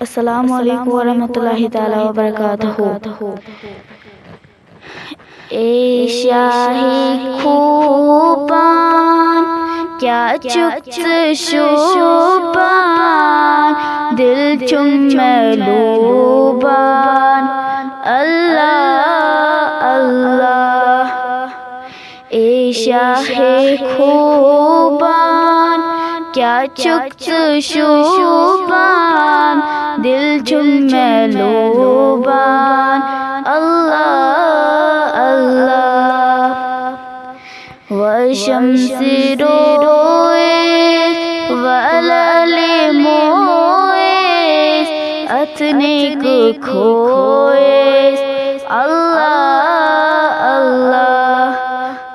السلام علیکم ورحمۃ اللہ تعالی وبرکاتہ۔ اے شاہی خوبان کیا چست شوبان، دل چم محلوبان، اللہ اللہ۔ اے شاہی خوبان کیا چست شوبان، دل چم محلوبان، اللہ اللہ۔ وشمس رویس ولل مویس اتنک کھویس، اللہ اللہ۔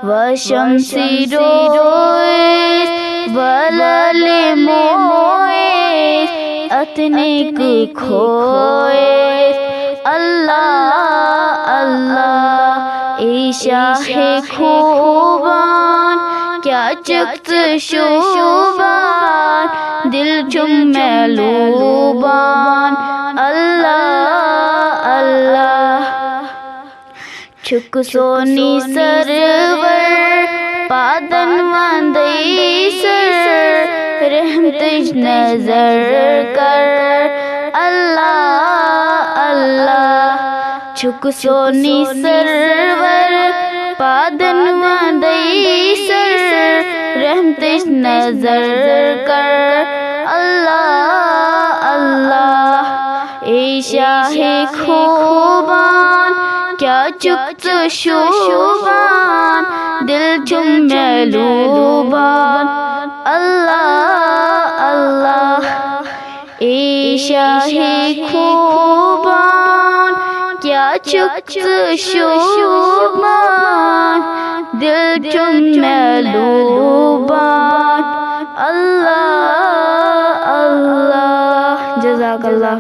وشمس رویس ولل مویس اتنک کھویس، اللہ اللہ۔ اے شاہ خوبان کیا چست شوبان، دل چم محلوبان، اللہ اللہ۔ چھک سونی سرور پادن واندئی سر، رحمتش نظر کر، اللہ اللہ۔ چھک سونی سرور پادن واندئی سر، رحمتش نظر کر، اللہ اللہ۔ اے شاہ خوبان کیا چست شوبان، دل چم محلوبان، اللہ اللہ۔ اے شاہ خوبان کیا چست شوبان، دل چم محلوبان، اللہ اللہ۔ جزاک اللہ۔